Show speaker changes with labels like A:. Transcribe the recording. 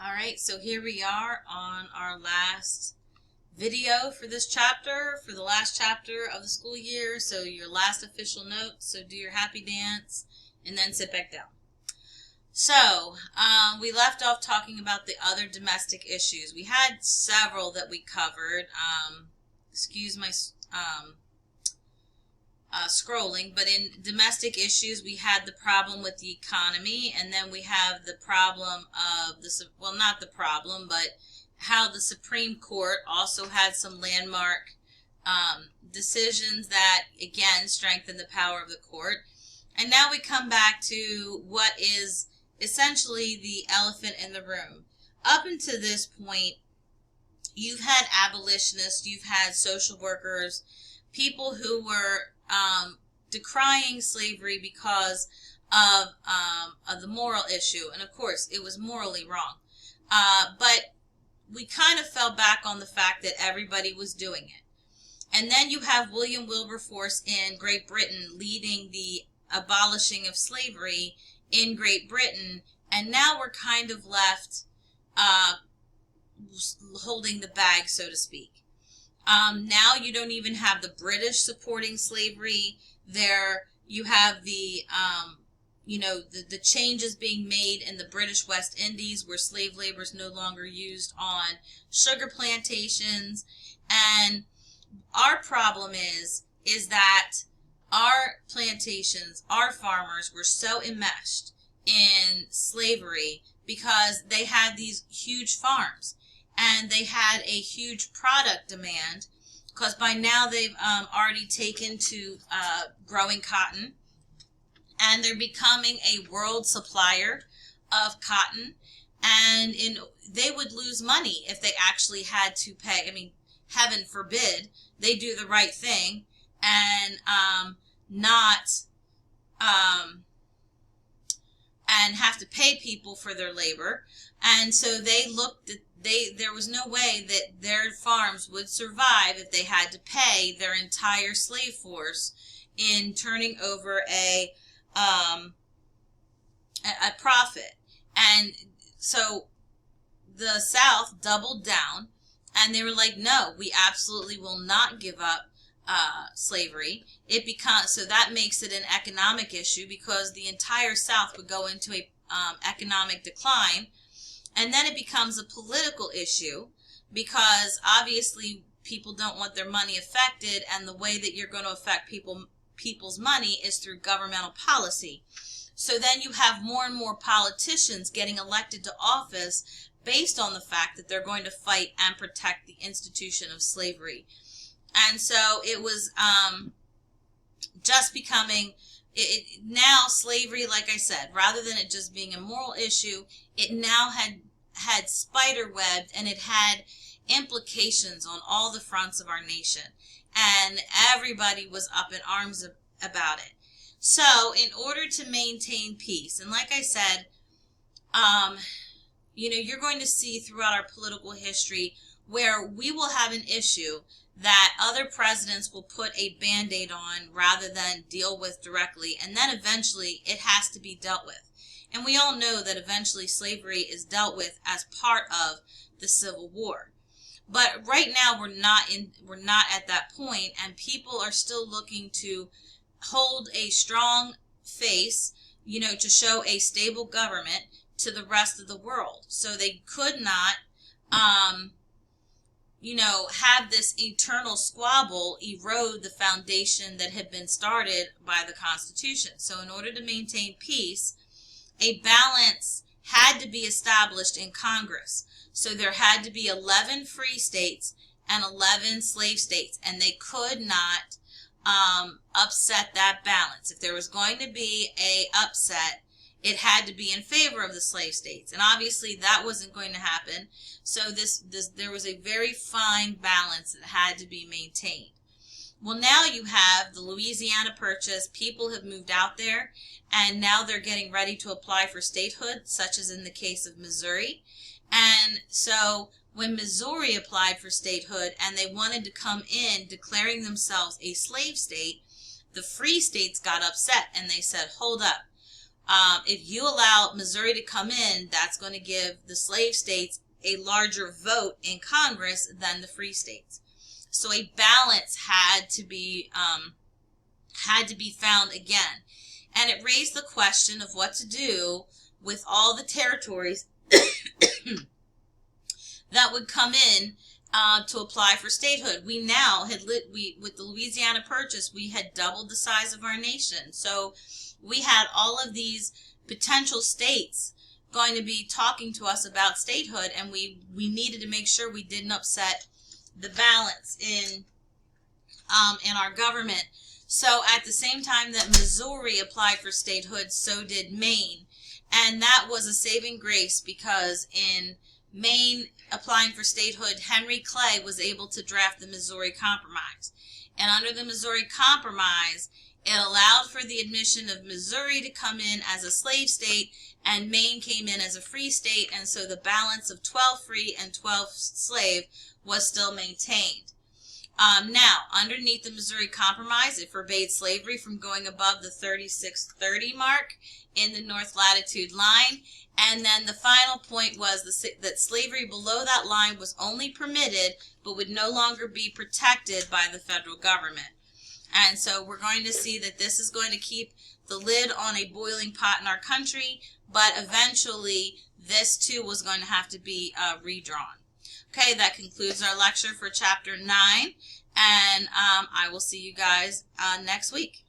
A: All right, so here we are on our last video for this chapter, for the last chapter of the school year. So your last official notes, so do your happy dance and then sit back down. So we left off talking about the other domestic issues. We had several that we covered. Excuse my scrolling, but in domestic issues, we had the problem with the economy, and then we have the problem of well, not the problem, but how the Supreme Court also had some landmark decisions that, again, strengthen the power of the court. And now we come back to what is essentially the elephant in the room. Up until this point, you've had abolitionists, you've had social workers, people who were decrying slavery because of the moral issue. And of course, it was morally wrong. But we kind of fell back on the fact that everybody was doing it. And then you have William Wilberforce in Great Britain leading the abolishing of slavery in Great Britain. And now we're kind of left holding the bag, so to speak. Now you don't even have the British supporting slavery. There you have the changes being made in the British West Indies, where slave labor is no longer used on sugar plantations. And our problem is that our plantations, our farmers were so enmeshed in slavery because they had these huge farms. And they had a huge product demand because by now they've already taken to growing cotton, and they're becoming a world supplier of cotton. And they would lose money if they actually had to pay. I mean, heaven forbid they do the right thing and not and have to pay people for their labor. And so they looked at there was no way that their farms would survive if they had to pay their entire slave force in turning over a profit. And so the South doubled down, and they were like, no, we absolutely will not give up slavery. So that makes it an economic issue, because the entire South would go into a economic decline. And then it becomes a political issue, because obviously people don't want their money affected, and the way that you're going to affect people's money is through governmental policy. So then you have more and more politicians getting elected to office based on the fact that they're going to fight and protect the institution of slavery. And so it was just becoming... now slavery, like I said, rather than it just being a moral issue, it now had spider webbed, and it had implications on all the fronts of our nation, and everybody was up in arms about it. So in order to maintain peace, and like I said, you're going to see throughout our political history where we will have an issue that other presidents will put a Band-Aid on rather than deal with directly, and then eventually it has to be dealt with. And we all know that eventually slavery is dealt with as part of the Civil War. But right now we're not at that point, and people are still looking to hold a strong face, to show a stable government to the rest of the world. So they could not have this eternal squabble erode the foundation that had been started by the Constitution. So in order to maintain peace, a balance had to be established in Congress. So there had to be 11 free states and 11 slave states, and they could not upset that balance. If there was going to be a upset, it had to be in favor of the slave states, and obviously that wasn't going to happen. So there was a very fine balance that had to be maintained. Well, now you have the Louisiana Purchase. People have moved out there, and now they're getting ready to apply for statehood, such as in the case of Missouri. And so when Missouri applied for statehood and they wanted to come in declaring themselves a slave state, the free states got upset and they said, hold up. If you allow Missouri to come in, that's going to give the slave states a larger vote in Congress than the free states. So a balance had to be found again, and it raised the question of what to do with all the territories that would come in to apply for statehood. We now had with the Louisiana Purchase, we had doubled the size of our nation. So we had all of these potential states going to be talking to us about statehood, and we needed to make sure we didn't upset the balance in our government. So at the same time that Missouri applied for statehood, so did Maine. And that was a saving grace, because in Maine applying for statehood, Henry Clay was able to draft the Missouri Compromise. And under the Missouri Compromise, it allowed for the admission of Missouri to come in as a slave state, and Maine came in as a free state, and so the balance of 12 free and 12 slave was still maintained. Now, underneath the Missouri Compromise, it forbade slavery from going above the 3630 mark in the north latitude line. And then the final point was that slavery below that line was only permitted, but would no longer be protected by the federal government. And so we're going to see that this is going to keep the lid on a boiling pot in our country, but eventually this too was going to have to be redrawn. Okay, that concludes our lecture for Chapter 9, and I will see you guys next week.